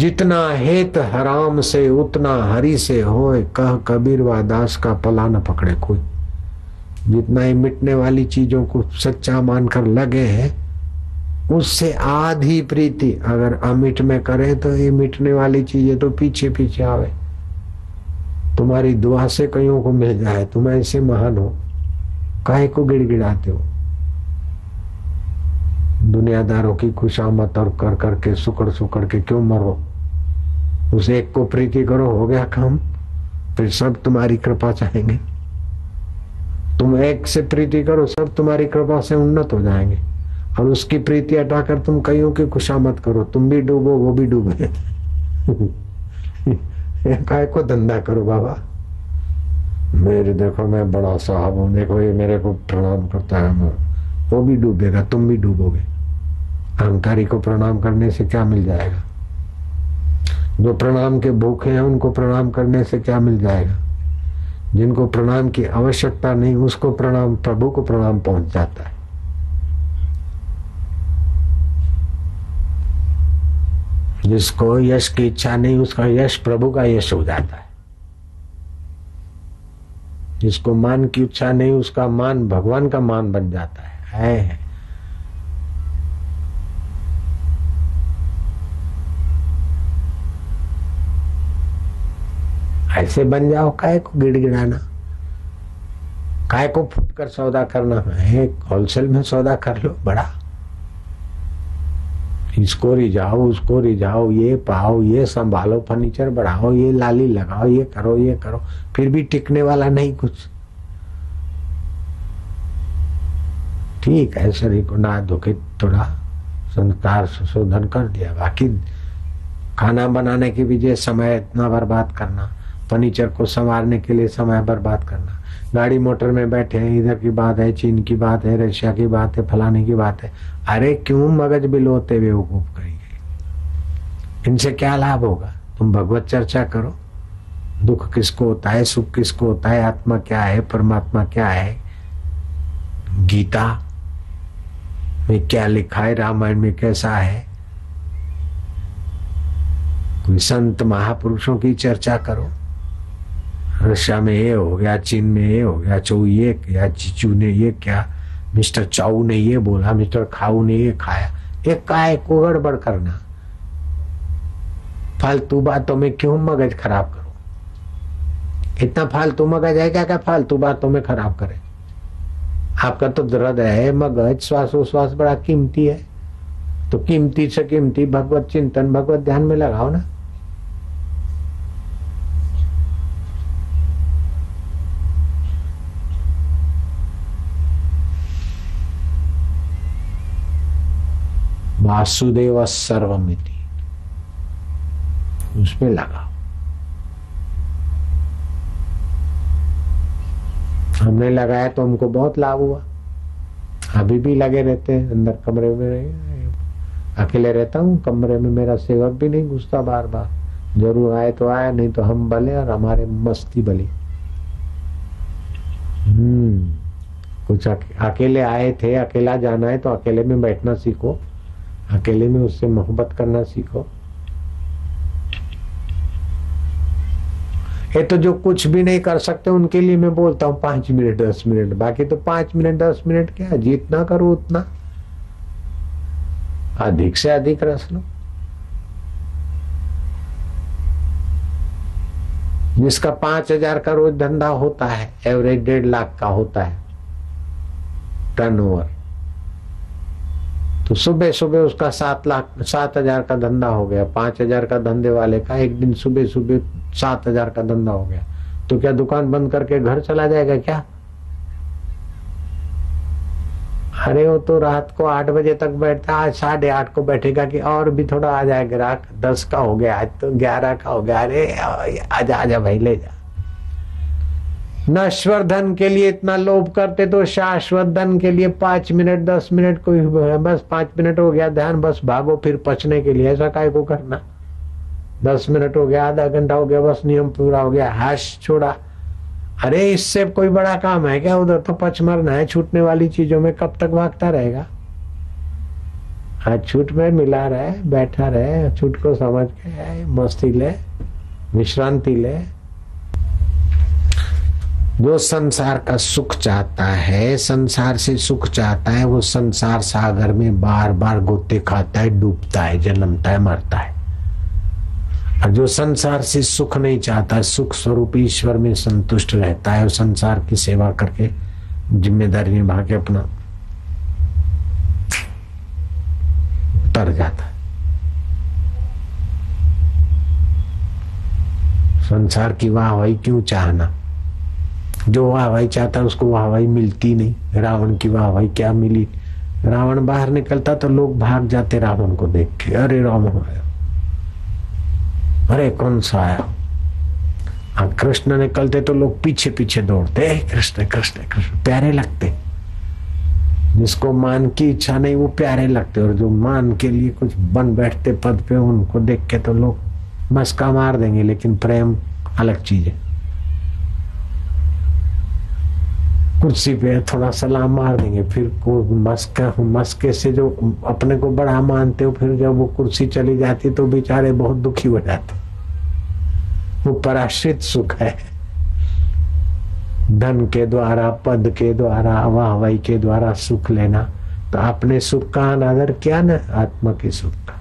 जितना हेत हराम से उतना हरि से होए, कह कबीर व दास का पला न पकड़े कोई। जितना ही मिटने वाली चीजों को सच्चा मानकर लगे हैं, उससे आधी प्रीति अगर अमिट में करें तो ये मिटने वाली चीजें तो पीछे पीछे आवे। तुम्हारी दुआ से कईयों को मिल जाए, तुम ऐसे महान हो, काहे को गिड़गिड़ाते हो? दुनियादारों की खुशामद और कर करके सुकड़ सुकड़ के क्यों मरो? उस एक को प्रीति करो, हो गया काम। फिर सब तुम्हारी कृपा चाहेंगे। तुम एक से प्रीति करो, सब तुम्हारी कृपा से उन्नत हो जाएंगे। और उसकी प्रीति हटाकर तुम कईयों की खुशामद करो, तुम भी डूबो वो भी डूबे। काय को धंधा करो बाबा? मेरे देखो मैं बड़ा साहब हूं, देखो ये मेरे को प्रणाम करता है, वो भी डूबेगा, तुम भी डूबोगे। अहंकारी को प्रणाम करने से क्या मिल जाएगा? जो प्रणाम के भूखे हैं उनको प्रणाम करने से क्या मिल जाएगा? जिनको प्रणाम की आवश्यकता नहीं, उसको प्रणाम, प्रभु को प्रणाम पहुंच जाता है। जिसको यश की इच्छा नहीं, उसका यश प्रभु का यश हो जाता है। जिसको मान की इच्छा नहीं, उसका मान भगवान का मान बन जाता है। ऐसे बन जाओ, काय को गिड़गिड़ाना, काय को फुटकर सौदा करना है? होलसेल में सौदा कर लो बड़ा, इसको रिझाओ उसको रिझाओ, ये पाओ ये संभालो, फर्नीचर बढ़ाओ, ये लाली लगाओ, ये करो, फिर भी टिकने वाला नहीं कुछ। ठीक है, शरीर को ना धोके थोड़ा संस्कार सुशोधन कर दिया, बाकी खाना बनाने के पीछे समय इतना बर्बाद करना, फर्नीचर को संवारने के लिए समय बर्बाद करना, गाड़ी मोटर में बैठे हैं, इधर की बात है, चीन की बात है, रशिया की बात है, फलाने की बात है। अरे क्यों मगज बिलोते बेवकूफ करेंगे? इनसे क्या लाभ होगा? तुम भगवत चर्चा करो, दुख किसको होता है, सुख किसको होता है, आत्मा क्या है, परमात्मा क्या है, गीता में क्या लिखा है, रामायण में कैसा है, कोई संत महापुरुषों की चर्चा करो। रशिया में ये हो गया, चीन में ये हो गया, चो ये किया, चीचू ने ये क्या, मिस्टर चाऊ ने ये बोला, मिस्टर खाऊ ने ये खाया। ये काय को गड़बड़ करना? फालतू बातों में क्यों मगज खराब करो? इतना फालतू मगज है क्या फालतू बातों में खराब करे? आपका तो हृदय है, मगज, श्वासोश्वास बड़ा कीमती है, तो कीमती से कीमती भगवत चिंतन, भगवत ध्यान में लगाओ ना। वासुदेव सर्वमिति, उसमें लगाओ। हमने लगाया तो हमको बहुत लाभ हुआ, अभी भी लगे रहते हैं अंदर कमरे में। अकेले रहता हूँ कमरे में, मेरा सेवक भी नहीं घुसता बार बार, जरूर आए तो आया, नहीं तो हम भले और हमारे मस्ती भली। कुछ अकेले आए थे, अकेला जाना है तो अकेले में बैठना सीखो, अकेले में उससे मोहब्बत करना सीखो। ये तो जो कुछ भी नहीं कर सकते उनके लिए मैं बोलता हूँ 5 मिनट 10 मिनट, बाकी तो 5 मिनट 10 मिनट क्या, जितना करो उतना, अधिक से अधिक रस लो। जिसका 5,000 का रोज धंधा होता है, एवरेज 1.5 लाख का होता है टर्नओवर, तो सुबह सुबह उसका 7,000 का धंधा हो गया। 5,000 का धंधे वाले का एक दिन सुबह सुबह 7,000 का धंधा हो गया, तो क्या दुकान बंद करके घर चला जाएगा क्या? अरे वो तो रात को 8 बजे तक बैठता, आज 8:30 को बैठेगा कि और भी थोड़ा आ जाए ग्राहक, 10 का हो गया, आज तो 11 का हो गया, अरे आजा आजा भाई ले जा। नश्वर धन के लिए इतना लोभ करते तो शाश्वत धन के लिए 5 मिनट 10 मिनट कोई बस 5 मिनट हो गया ध्यान, बस भागो फिर पचने के लिए, ऐसा काय को करना? 10 मिनट हो गया, आधा घंटा हो गया, बस नियम पूरा हो गया, हाश छोड़ा। अरे इससे कोई बड़ा काम है क्या? उधर तो पच मरना है, छूटने वाली चीजों में कब तक भागता रहेगा? हाँ, छूट में मिला रहे, बैठा रहे, छूट को समझ के मस्ती ले, विश्रांति ले। जो संसार का सुख चाहता है, संसार से सुख चाहता है, वो संसार सागर में बार बार गोते खाता है, डूबता है, जन्मता है, मरता है। और जो संसार से सुख नहीं चाहता, सुख स्वरूप ईश्वर में संतुष्ट रहता है, वो संसार की सेवा करके जिम्मेदारी निभा के अपना तर जाता है। संसार की वाहवाही क्यों चाहना? जो वाहवाही चाहता है उसको वाहवाही मिलती नहीं। रावण की वाहवाही क्या मिली? रावण बाहर निकलता तो लोग भाग जाते रावण को देख के, अरे रावण आया, अरे कौन सा आया। कृष्ण निकलते तो लोग पीछे पीछे दौड़ते, कृष्ण कृष्ण कृष्ण, प्यारे लगते। जिसको मान की इच्छा नहीं वो प्यारे लगते, और जो मान के लिए कुछ बन बैठते पद पे, उनको देख के तो लोग मस्का मार देंगे। लेकिन प्रेम अलग चीज है। कुर्सी पे थोड़ा सलाम मार देंगे, फिर मस्के से जो अपने को बड़ा मानते हो, फिर जब वो कुर्सी चली जाती तो बेचारे बहुत दुखी हो जाते। वो पराश्रित सुख है। धन के द्वारा, पद के द्वारा, वाहवाही के द्वारा सुख लेना, तो अपने सुख का अनादर किया ना, आत्मा के सुख का।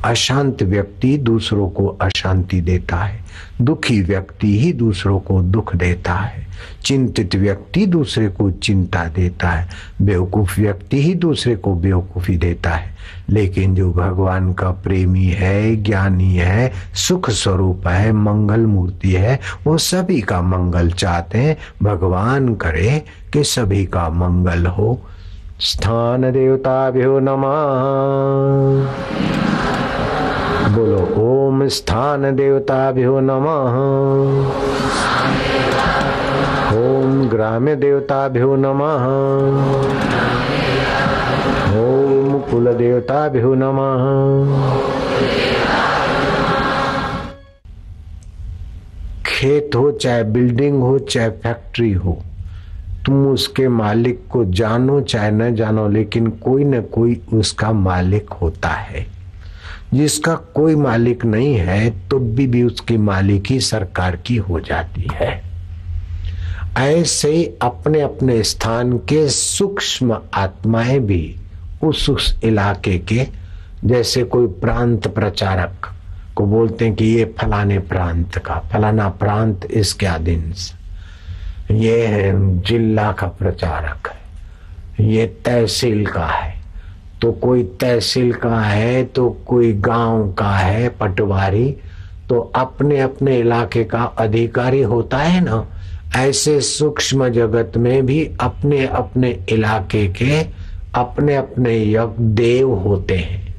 अशांत व्यक्ति दूसरों को अशांति देता है, दुखी व्यक्ति ही दूसरों को दुख देता है, चिंतित व्यक्ति दूसरे को चिंता देता है, बेवकूफ व्यक्ति ही दूसरे को बेवकूफी देता है। लेकिन जो भगवान का प्रेमी है, ज्ञानी है, सुख स्वरूप है, मंगल मूर्ति है, वो सभी का मंगल चाहते हैं। भगवान करे कि सभी का मंगल हो। स्थान देवताभ्यो नमः। बोलो ओम स्थान देवताभ्यो नमः। ओम ग्राम्य देवताभ्यो नमः। ओम कुल देवताभ्यो नमः। खेत हो चाहे बिल्डिंग हो चाहे फैक्ट्री हो, तुम उसके मालिक को जानो चाहे न जानो, लेकिन कोई न कोई उसका मालिक होता है। जिसका कोई मालिक नहीं है तो भी उसकी मालिकी सरकार की हो जाती है। ऐसे ही अपने अपने स्थान के सूक्ष्म आत्माएं भी उस इलाके के, जैसे कोई प्रांत प्रचारक को बोलते हैं कि ये फलाने प्रांत का, फलाना प्रांत इसके अधीन, ये जिला का प्रचारक है, ये तहसील का है, तो कोई तहसील का है तो कोई गांव का है पटवारी, तो अपने अपने इलाके का अधिकारी होता है ना। ऐसे सूक्ष्म जगत में भी अपने अपने इलाके के अपने अपने यज्ञ देव होते हैं।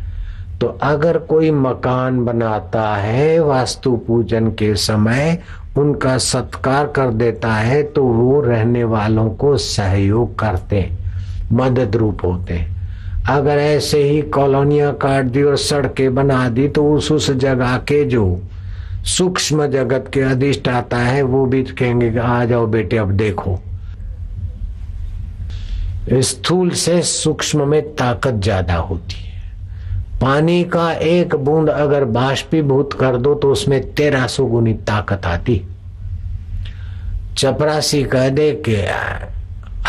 तो अगर कोई मकान बनाता है, वास्तु पूजन के समय उनका सत्कार कर देता है, तो वो रहने वालों को सहयोग करते, मदद रूप होते हैं। अगर ऐसे ही कॉलोनियां काट दी और सड़कें बना दी, तो उस जगह के जो सूक्ष्म जगत के अधिष्ठाता है वो भी कहेंगे कि आ जाओ बेटे अब देखो। स्थूल से सूक्ष्म में ताकत ज्यादा होती है। पानी का एक बूंद अगर बाष्पीभूत कर दो तो उसमें 1300 गुनी ताकत आती। चपरासी कह दे कि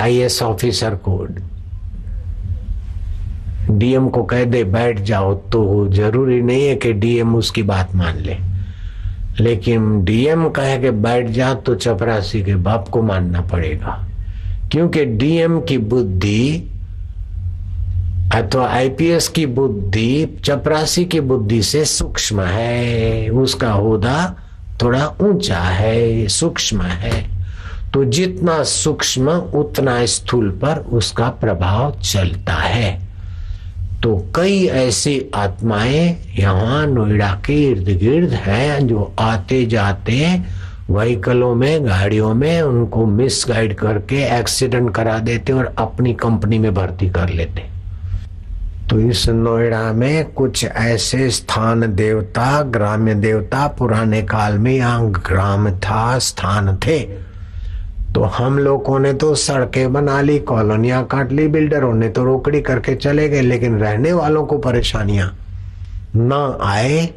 IAS ऑफिसर को, DM को कह दे बैठ जाओ, तो जरूरी नहीं है कि DM उसकी बात मान ले। लेकिन DM कहे कि बैठ जा तो चपरासी के बाप को मानना पड़ेगा, क्योंकि DM की बुद्धि अथवा IPS की बुद्धि चपरासी की बुद्धि से सूक्ष्म है। उसका होदा थोड़ा ऊंचा है, सूक्ष्म है। तो जितना सूक्ष्म उतना स्थूल पर उसका प्रभाव चलता है। तो कई ऐसी आत्माएं यहाँ नोएडा के इर्द गिर्द हैं जो आते जाते व्हीकलों में, गाड़ियों में उनको मिस गाइड करके एक्सीडेंट करा देते और अपनी कंपनी में भर्ती कर लेते। तो इस नोएडा में कुछ ऐसे स्थान देवता, ग्राम्य देवता, पुराने काल में यहाँ ग्राम था, स्थान थे, तो हम लोगों ने तो सड़कें बना ली, कॉलोनियां काट ली, बिल्डरों ने तो रोकड़ी करके चले गए, लेकिन रहने वालों को परेशानियां ना आए।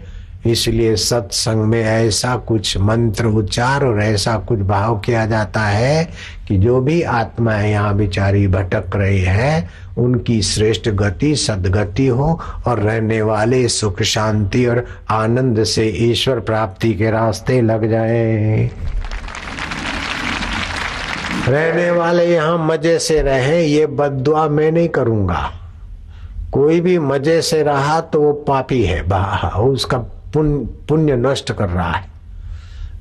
इसलिए सत्संग में ऐसा कुछ मंत्र उच्चार और ऐसा कुछ भाव किया जाता है कि जो भी आत्माएं यहाँ बेचारी भटक रही है उनकी श्रेष्ठ गति सदगति हो और रहने वाले सुख शांति और आनंद से ईश्वर प्राप्ति के रास्ते लग जाए। रहने वाले यहाँ मजे से रहे, ये बद्दुआ मैं नहीं करूंगा। कोई भी मजे से रहा तो वो पापी है, उसका पुण्य नष्ट कर रहा है।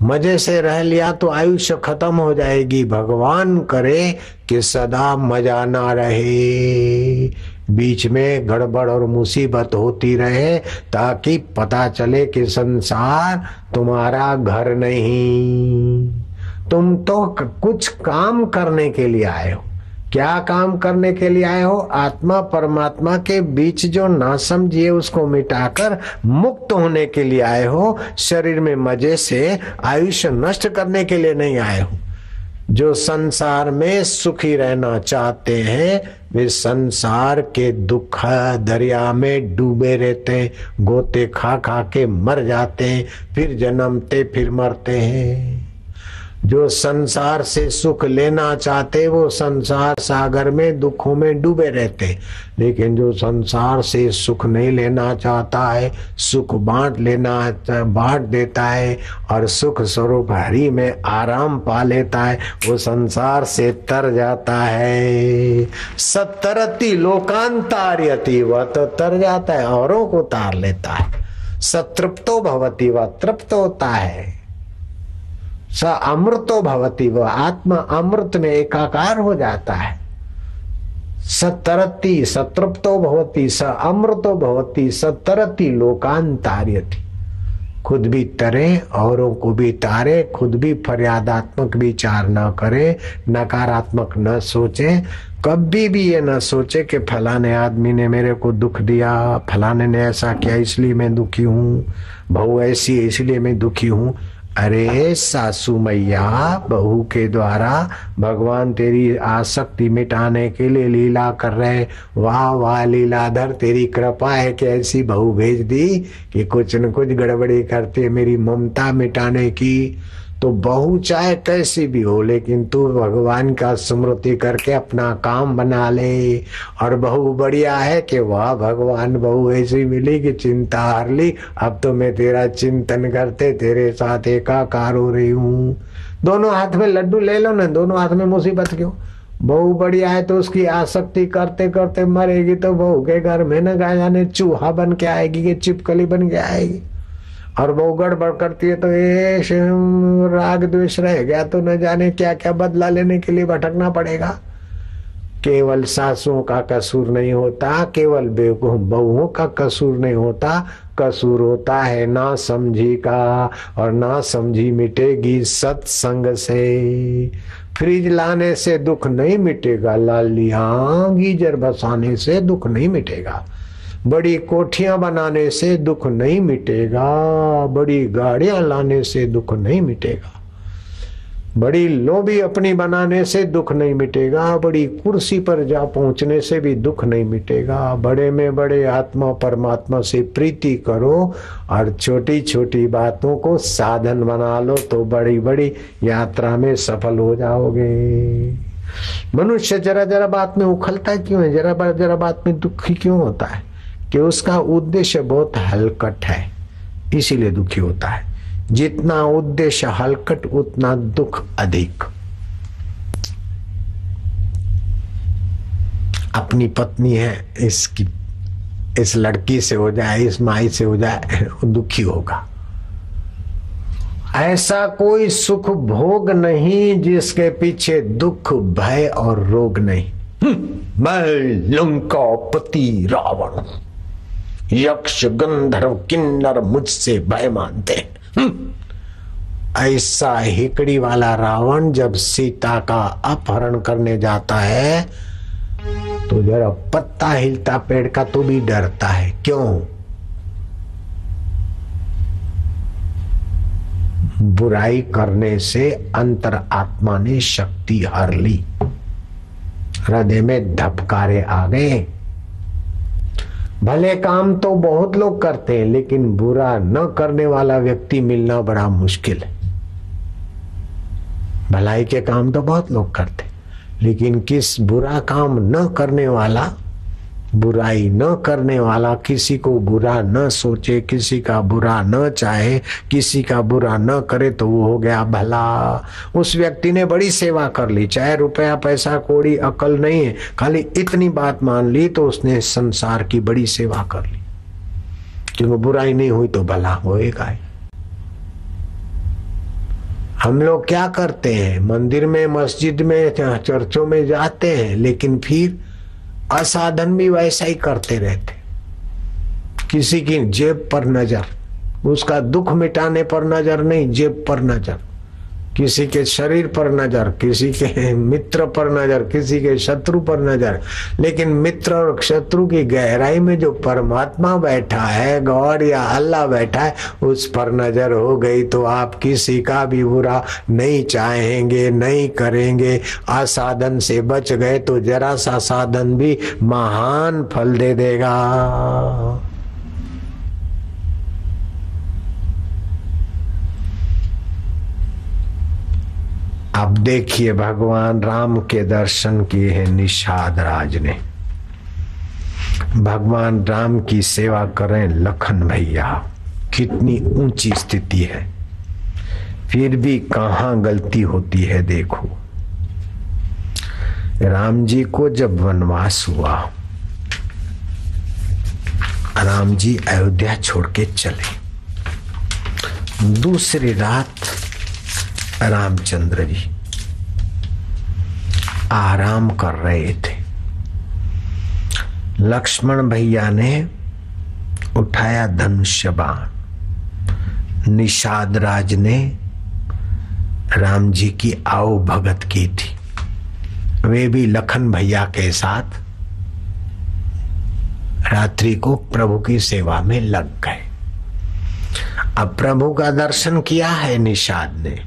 मजे से रह लिया तो आयुष्य खत्म हो जाएगी। भगवान करे कि सदा मजा ना रहे, बीच में गड़बड़ और मुसीबत होती रहे, ताकि पता चले कि संसार तुम्हारा घर नहीं। तुम तो कुछ काम करने के लिए आए हो। क्या काम करने के लिए आए हो? आत्मा परमात्मा के बीच जो नासमझी है उसको मिटाकर मुक्त होने के लिए आए हो। शरीर में मजे से आयुष्य नष्ट करने के लिए नहीं आए हो। जो संसार में सुखी रहना चाहते हैं वे संसार के दुख दरिया में डूबे रहते हैं, गोते खा खा के मर जाते हैं, फिर जन्मते फिर मरते हैं। जो संसार से सुख लेना चाहते वो संसार सागर में दुखों में डूबे रहते, लेकिन जो संसार से सुख नहीं लेना चाहता है, सुख बांट देता है और सुख स्वरूप हरि में आराम पा लेता है, वो संसार से तर जाता है। सतरति लोकांतार्यति, वह तो तर जाता है, औरों को तार लेता है। सतृप्तो भवति, वह तृप्त होता है। स अमृतो भवति, वह आत्मा अमृत में एकाकार हो जाता है। सतरति सतृप्तो भवति, स अमृतो भवति, सतरति लोकांतार्यति। खुद भी तरे, औरों को भी तारे, खुद भी फरियादात्मक विचार न करे, नकारात्मक न सोचे। कभी भी ये न सोचे कि फलाने आदमी ने मेरे को दुख दिया, फलाने ने ऐसा किया इसलिए मैं दुखी हूँ, बहू ऐसी है इसलिए मैं दुखी हूँ। अरे सासू मैया, बहू के द्वारा भगवान तेरी आसक्ति मिटाने के लिए लीला कर रहे। वाह वाह लीलाधर, तेरी कृपा है कि ऐसी बहू भेज दी कि कुछ न कुछ गड़बड़ी करते मेरी ममता मिटाने की। तो बहू चाहे कैसी भी हो, लेकिन तू भगवान का स्मृति करके अपना काम बना ले। और बहू बढ़िया है कि वाह भगवान, बहू ऐसी मिली कि चिंता हार ली, अब तो मैं तेरा चिंतन करते तेरे साथ एकाकार हो रही हूँ। दोनों हाथ में लड्डू ले लो ना, दोनों हाथ में मुसीबत क्यों? बहू बढ़िया है तो उसकी आसक्ति करते करते मरेगी तो बहू के घर में न गाय जाने चूहा बन के आएगी कि चिपकली बन के आएगी। और वो गड़बड़ करती है तो ये राग द्वेष रह गया तो न जाने क्या क्या बदला लेने के लिए भटकना पड़ेगा। केवल सासुओं का कसूर नहीं होता, केवल बेवकूफ बहुओं का कसूर नहीं होता, कसूर होता है ना समझी का, और ना समझी मिटेगी सत्संग से। फ्रिज लाने से दुख नहीं मिटेगा लालिया, गीजर बसाने से दुख नहीं मिटेगा, बड़ी कोठियां बनाने से दुख नहीं मिटेगा, बड़ी गाड़ियां लाने से दुख नहीं मिटेगा, बड़ी लोबी अपनी बनाने से दुख नहीं मिटेगा, बड़ी कुर्सी पर जा पहुंचने से भी दुख नहीं मिटेगा। बड़े में बड़े आत्मा परमात्मा से प्रीति करो और छोटी छोटी बातों को साधन बना लो तो बड़ी बड़ी यात्रा में सफल हो जाओगे। मनुष्य जरा जरा बात में उखलता क्यों है, जरा जरा बात में दुखी क्यों होता है? कि उसका उद्देश्य बहुत हलकट है, इसीलिए दुखी होता है। जितना उद्देश्य हलकट उतना दुख अधिक। अपनी पत्नी है, इसकी इस लड़की से हो जाए, इस माई से हो जाए, दुखी होगा। ऐसा कोई सुख भोग नहीं जिसके पीछे दुख भय और रोग नहीं। मैं लंकापति रावण, यक्ष गंधर्व किन्नर मुझसे भय मानते। ऐसा हिकड़ी वाला रावण जब सीता का अपहरण करने जाता है तो जरा पत्ता हिलता पेड़ का तो भी डरता है। क्यों? बुराई करने से अंतर आत्मा ने शक्ति हर ली, हृदय में धबकारे आ गए। भले काम तो बहुत लोग करते हैं, लेकिन बुरा न करने वाला व्यक्ति मिलना बड़ा मुश्किल है। भलाई के काम तो बहुत लोग करते, लेकिन किस बुरा काम न करने वाला, बुराई न करने वाला, किसी को बुरा न सोचे, किसी का बुरा न चाहे, किसी का बुरा न करे, तो वो हो गया भला। उस व्यक्ति ने बड़ी सेवा कर ली, चाहे रुपया पैसा कौड़ी अकल नहीं है, खाली इतनी बात मान ली तो उसने संसार की बड़ी सेवा कर ली, क्योंकि बुराई नहीं हुई तो भला होएगा ही। हम लोग क्या करते हैं, मंदिर में, मस्जिद में, चर्चों में जाते हैं, लेकिन फिर असाधन भी वैसा ही करते रहते। किसी की जेब पर नजर, उसका दुख मिटाने पर नजर नहीं, जेब पर नजर, किसी के शरीर पर नजर, किसी के मित्र पर नजर, किसी के शत्रु पर नजर। लेकिन मित्र और शत्रु की गहराई में जो परमात्मा बैठा है, गॉड या अल्लाह बैठा है, उस पर नजर हो गई तो आप किसी का भी बुरा नहीं चाहेंगे, नहीं करेंगे। असाधन से बच गए तो जरा सा साधन भी महान फल दे देगा। अब देखिए, भगवान राम के दर्शन किए हैं निषाद राज ने। भगवान राम की सेवा करें लखन भैया, कितनी ऊंची स्थिति है, फिर भी कहां गलती होती है। देखो, राम जी को जब वनवास हुआ, राम जी अयोध्या छोड़ के चले। दूसरी रात रामचंद्र जी आराम कर रहे थे। लक्ष्मण भैया ने उठाया धनुष्य बाण। निषाद राज ने राम जी की आओ भगत की थी। वे भी लखन भैया के साथ रात्रि को प्रभु की सेवा में लग गए। अब प्रभु का दर्शन किया है निषाद ने,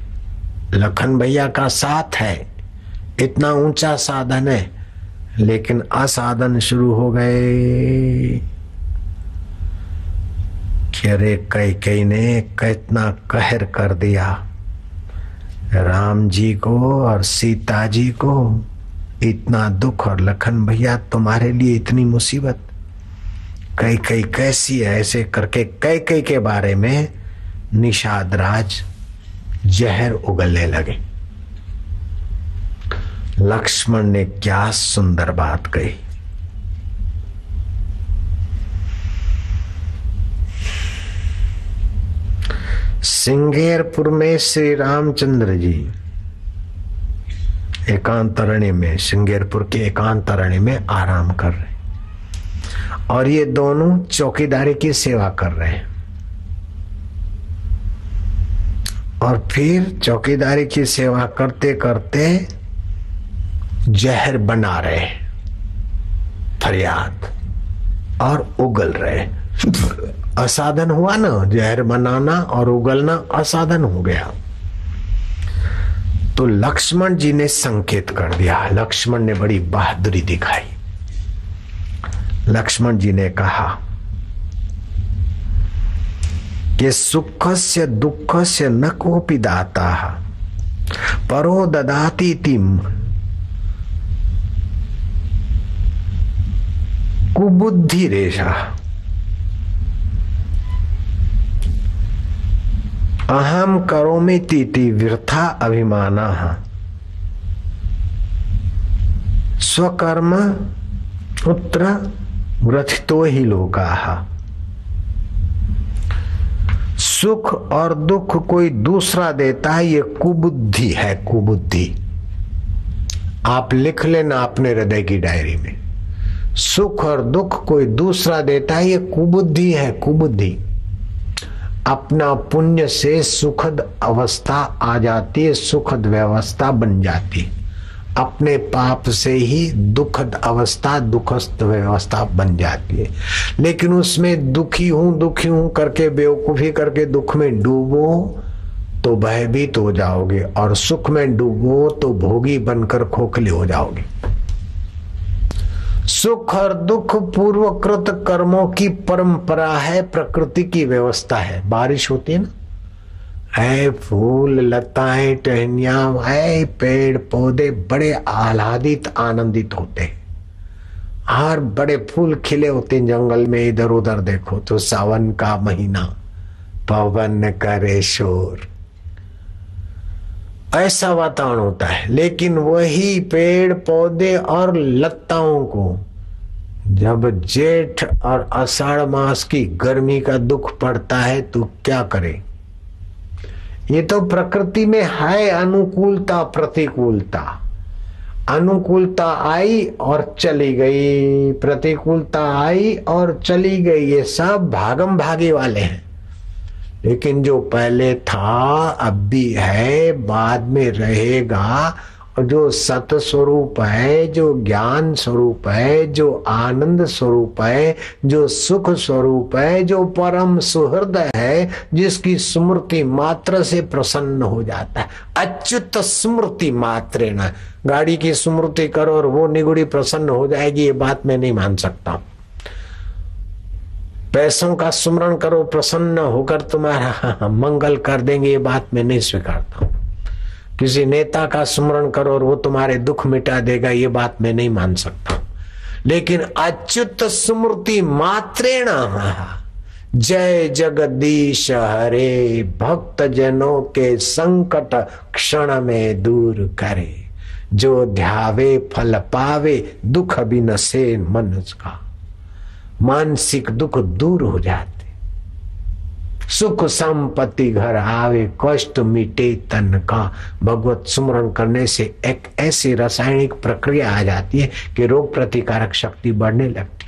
लखन भैया का साथ है, इतना ऊंचा साधन है, लेकिन असाधन शुरू हो गए कि अरे कैकेयी ने कितना कहर कर दिया राम जी को और सीता जी को, इतना दुख, और लखन भैया तुम्हारे लिए इतनी मुसीबत, कैकेयी कैसी है, ऐसे करके कैकेयी के बारे में निषाद राज जहर उगलने लगे। लक्ष्मण ने क्या सुंदर बात कही। सिंगेरपुर में श्री रामचंद्र जी एकांतरण्य में, सिंगेरपुर के एकांतरण्य में आराम कर रहे, और ये दोनों चौकीदारी की सेवा कर रहे हैं। और फिर चौकीदारी की सेवा करते करते जहर बना रहे, फरियाद, और उगल रहे। असाधन हुआ ना, जहर बनाना और उगलना असाधन हो गया। तो लक्ष्मण जी ने संकेत कर दिया। लक्ष्मण ने बड़ी बहादुरी दिखाई। लक्ष्मण जी ने कहा कि सुखस्य दुःखस्य न कोऽपि दाता परो ददाति तिम कुबुद्धि रेशा अहम करोमि तीति वृथा अभिमानः स्वकर्म पुत्र ग्रथितो ही लोकाः। सुख और दुख कोई दूसरा देता है, ये कुबुद्धि है, कुबुद्धि। आप लिख लेना अपने हृदय की डायरी में, सुख और दुख कोई दूसरा देता है, ये कुबुद्धि है, कुबुद्धि। अपना पुण्य से सुखद अवस्था आ जाती है, सुखद व्यवस्था बन जाती है। अपने पाप से ही दुखद अवस्था, दुखद व्यवस्था बन जाती है। लेकिन उसमें दुखी हूं करके, बेवकूफी करके दुख में डूबो तो भयभीत हो जाओगे, और सुख में डूबो तो भोगी बनकर खोखले हो जाओगे। सुख और दुख पूर्वकृत कर्मों की परंपरा है, प्रकृति की व्यवस्था है। बारिश होती है ना, है फूल लताएं टहनियां, है पेड़ पौधे बड़े आह्लादित आनंदित होते हैं, और बड़े फूल खिले होते हैं जंगल में। इधर उधर देखो तो सावन का महीना, पवन करे शोर, ऐसा वातावरण होता है। लेकिन वही पेड़ पौधे और लताओं को जब जेठ और आषाढ़ मास की गर्मी का दुख पड़ता है तो क्या करें? ये तो प्रकृति में है अनुकूलता प्रतिकूलता। अनुकूलता आई और चली गई, प्रतिकूलता आई और चली गई, ये सब भागम भागी वाले हैं। लेकिन जो पहले था, अब भी है, बाद में रहेगा, और जो सत स्वरूप है, जो ज्ञान स्वरूप है, जो आनंद स्वरूप है, जो सुख स्वरूप है, जो परम सुहृद है, जिसकी स्मृति मात्र से प्रसन्न हो जाता है। अच्युत स्मृति मात्रेण, गाड़ी की स्मृति करो और वो निगुड़ी प्रसन्न हो जाएगी, ये बात मैं नहीं मान सकता। पैसों का सुमरण करो, प्रसन्न होकर तुम्हारा मंगल कर देंगे, ये बात मैं नहीं स्वीकारता हूं। किसी नेता का सुमरण करो और वो तुम्हारे दुख मिटा देगा, ये बात मैं नहीं मान सकता। लेकिन अच्युत स्मृति मात्रेण जय जगदीश हरे, भक्त जनों के संकट क्षण में दूर करे, जो ध्यावे फल पावे, दुख बिनसे मन का। मानसिक दुख दूर हो जाते, सुख संपत्ति घर आवे, कष्ट मिटे तन का। भगवत सुमरण करने से एक ऐसी रासायनिक प्रक्रिया आ जाती है कि रोग प्रतिकारक शक्ति बढ़ने लगती।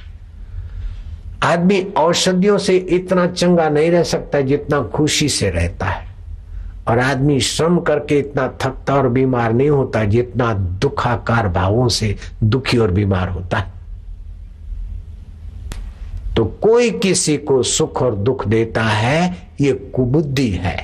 आदमी औषधियों से इतना चंगा नहीं रह सकता जितना खुशी से रहता है, और आदमी श्रम करके इतना थकता और बीमार नहीं होता जितना दुखाकार भावों से दुखी और बीमार होता है। तो कोई किसी को सुख और दुख देता है, ये कुबुद्धि है।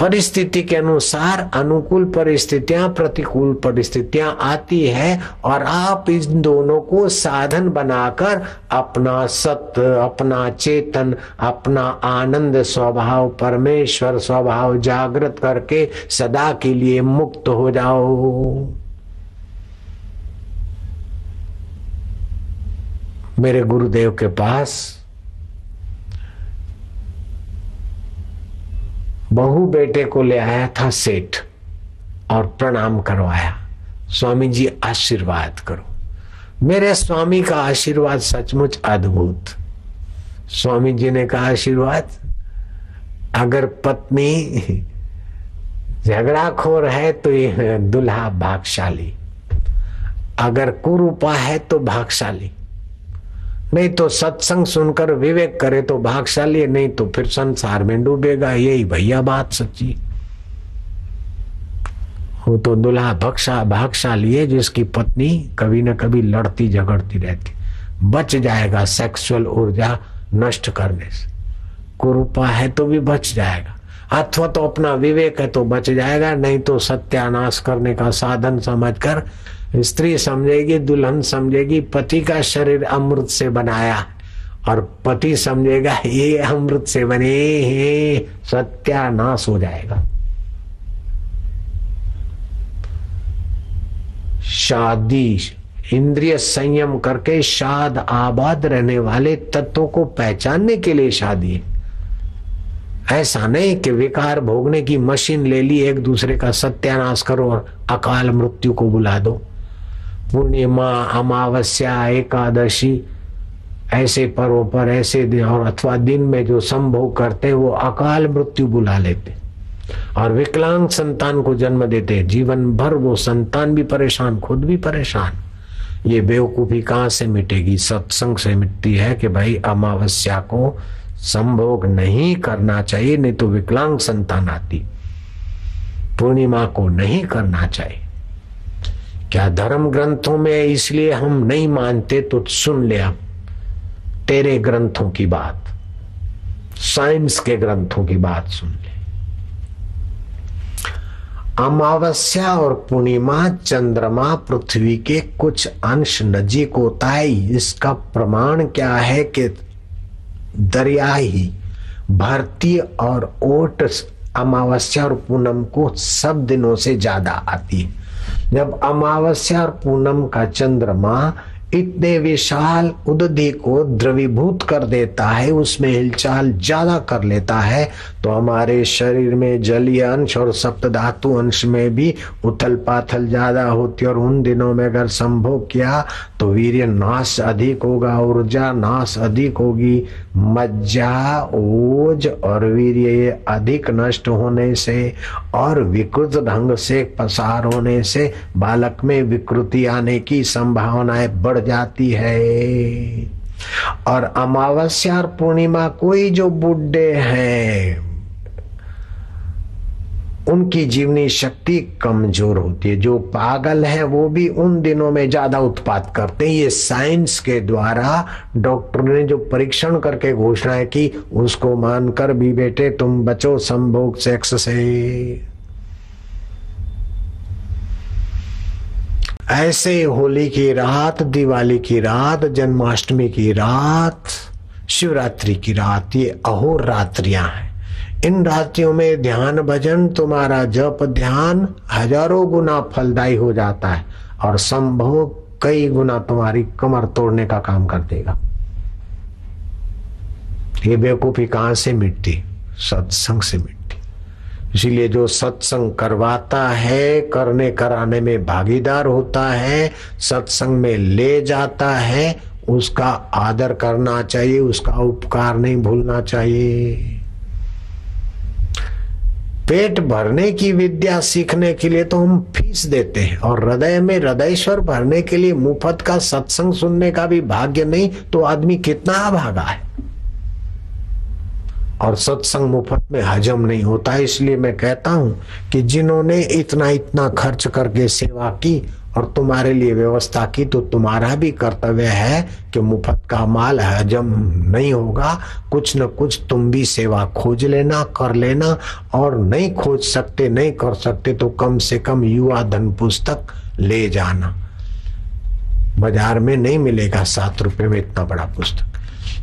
परिस्थिति के अनुसार अनुकूल परिस्थितियां प्रतिकूल परिस्थितियां आती है, और आप इन दोनों को साधन बनाकर अपना सत्य, अपना चेतन, अपना आनंद स्वभाव, परमेश्वर स्वभाव जागृत करके सदा के लिए मुक्त हो जाओ। मेरे गुरुदेव के पास बहू बेटे को ले आया था सेठ, और प्रणाम करवाया, स्वामी जी आशीर्वाद करो। मेरे स्वामी का आशीर्वाद सचमुच अद्भुत। स्वामी जी ने कहा, आशीर्वाद, अगर पत्नी झगड़ाखोर है तो ये दुल्हा भाग्यशाली, अगर कुरूपा है तो भाग्यशाली, नहीं तो सत्संग सुनकर विवेक करे तो भाग्यशाली, नहीं तो फिर संसार में डूबेगा। यही भैया बात सच्ची। वो तो दुल्हा भाग्यशाली है जिसकी पत्नी कभी न कभी लड़ती झगड़ती रहती, बच जाएगा सेक्सुअल ऊर्जा नष्ट करने से। कुरूपा है तो भी बच जाएगा, अथवा तो अपना विवेक है तो बच जाएगा, नहीं तो सत्यानाश करने का साधन समझकर स्त्री समझेगी, दुल्हन समझेगी पति का शरीर अमृत से बनाया, और पति समझेगा ये अमृत से बने हैं, सत्यानाश हो जाएगा। शादी इंद्रिय संयम करके शाद आबाद रहने वाले तत्वों को पहचानने के लिए शादी है। ऐसा नहीं कि विकार भोगने की मशीन ले ली, एक दूसरे का सत्यानाश करो और अकाल मृत्यु को बुला दो। पूर्णिमा, अमावस्या, एकादशी, ऐसे पर्वों पर ऐसे दिन और अथवा दिन में जो संभोग करते वो अकाल मृत्यु बुला लेते और विकलांग संतान को जन्म देते। जीवन भर वो संतान भी परेशान, खुद भी परेशान। ये बेवकूफी कहाँ से मिटेगी? सत्संग से मिटती है कि भाई अमावस्या को संभोग नहीं करना चाहिए, नहीं तो विकलांग संतान आती। पूर्णिमा को नहीं करना चाहिए। क्या धर्म ग्रंथों में इसलिए हम नहीं मानते? तो सुन ले अब तेरे ग्रंथों की बात, साइंस के ग्रंथों की बात सुन ले। अमावस्या और पूर्णिमा चंद्रमा पृथ्वी के कुछ अंश नजीक होता है। इसका प्रमाण क्या है कि दरिया ही भरती और ओट अमावस्या और पूनम को सब दिनों से ज्यादा आती है। जब अमावस्या और पूनम का चंद्रमा इतने विशाल उदधि को द्रवीभूत कर देता है, उसमें हिलचाल ज्यादा कर लेता है, तो हमारे शरीर में जलीय अंश और सप्त धातु अंश में भी उथल पाथल ज्यादा होती है। और उन दिनों में अगर संभोग किया तो वीर्य नाश अधिक होगा, ऊर्जा नाश अधिक होगी। मज्जा, ओज और वीर्य ये अधिक नष्ट होने से और विकृत ढंग से पसार होने से बालक में विकृति आने की संभावनाएं बढ़ जाती है। और अमावस्या और पूर्णिमा कोई जो बुढ़े हैं उनकी जीवनी शक्ति कमजोर होती है। जो पागल है वो भी उन दिनों में ज्यादा उत्पात करते हैं। ये साइंस के द्वारा डॉक्टर ने जो परीक्षण करके घोषणा की उसको मानकर भी बेटे तुम बचो संभोग सेक्स से। ऐसे होली की रात, दिवाली की रात, जन्माष्टमी की रात, शिवरात्रि की रात, ये अहोरात्रियां हैं। इन रात्रियों में ध्यान भजन, तुम्हारा जप ध्यान हजारों गुना फलदायी हो जाता है और संभोग कई गुना तुम्हारी कमर तोड़ने का काम कर देगा। ये बेवकूफी कहां से मिटती? सत्संग से मिटती। इसीलिए जो सत्संग करवाता है, करने कराने में भागीदार होता है, सत्संग में ले जाता है, उसका आदर करना चाहिए, उसका उपकार नहीं भूलना चाहिए। पेट भरने की विद्या सीखने के लिए तो हम फीस देते हैं और हृदय में हृदयेश्वर भरने के लिए मुफ्त का सत्संग सुनने का भी भाग्य नहीं तो आदमी कितना अभागा है। और सत्संग मुफ्त में हजम नहीं होता। इसलिए मैं कहता हूं कि जिन्होंने इतना इतना खर्च करके सेवा की और तुम्हारे लिए व्यवस्था की तो तुम्हारा भी कर्तव्य है कि मुफ्त का माल हजम नहीं होगा, कुछ न कुछ तुम भी सेवा खोज लेना, कर लेना। और नहीं खोज सकते, नहीं कर सकते तो कम से कम युवा धन पुस्तक ले जाना। बाजार में नहीं मिलेगा 7 रुपए में इतना बड़ा पुस्तक।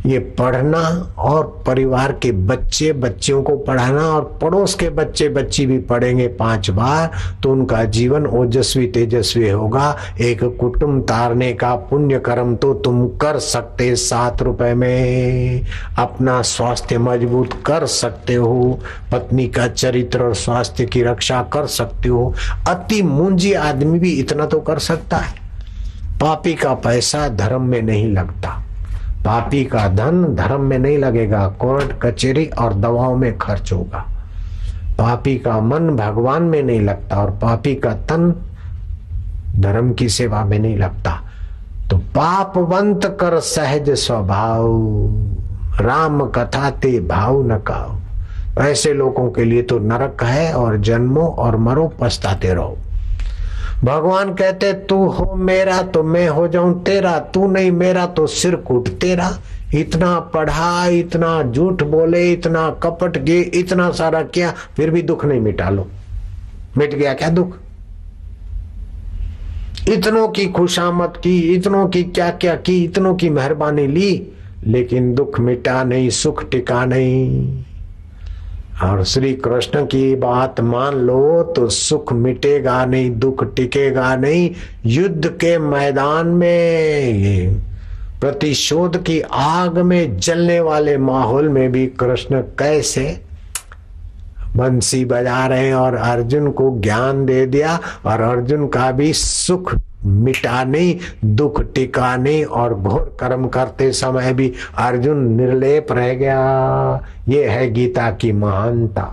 ये पढ़ना और परिवार के बच्चे बच्चियों को पढ़ाना और पड़ोस के बच्चे बच्ची भी पढ़ेंगे 5 बार तो उनका जीवन ओजस्वी तेजस्वी होगा। एक कुटुंब तारने का पुण्य कर्म तो तुम कर सकते 7 रुपए में। अपना स्वास्थ्य मजबूत कर सकते हो, पत्नी का चरित्र और स्वास्थ्य की रक्षा कर सकते हो। अति मुंजी आदमी भी इतना तो कर सकता है। पापी का पैसा धर्म में नहीं लगता, पापी का धन धर्म में नहीं लगेगा, कोर्ट कचहरी और दवाओं में खर्च होगा। पापी का मन भगवान में नहीं लगता और पापी का तन धर्म की सेवा में नहीं लगता। तो पापवंत कर सहज स्वभाव, राम कथा ते भाव न काओ। ऐसे लोगों के लिए तो नरक है और जन्मो और मरो पछताते रहो। भगवान कहते तू हो मेरा तो मैं हो जाऊं तेरा, तू नहीं मेरा तो सिर कूट तेरा। इतना पढ़ा, इतना झूठ बोले, इतना कपट किए, इतना सारा किया, फिर भी दुख नहीं मिटा लो। मिट गया क्या दुख? इतनों की खुशामद की, इतनों की क्या क्या की, इतनों की मेहरबानी ली, लेकिन दुख मिटा नहीं, सुख टिका नहीं। और श्री कृष्ण की बात मान लो तो सुख मिटेगा नहीं, दुख टिकेगा नहीं। युद्ध के मैदान में, प्रतिशोध की आग में जलने वाले माहौल में भी कृष्ण कैसे बंसी बजा रहे हैं और अर्जुन को ज्ञान दे दिया। और अर्जुन का भी सुख मिटा नहीं, दुख टिका नहीं और घोर कर्म करते समय भी अर्जुन निर्लेप रह गया। ये है गीता की महानता।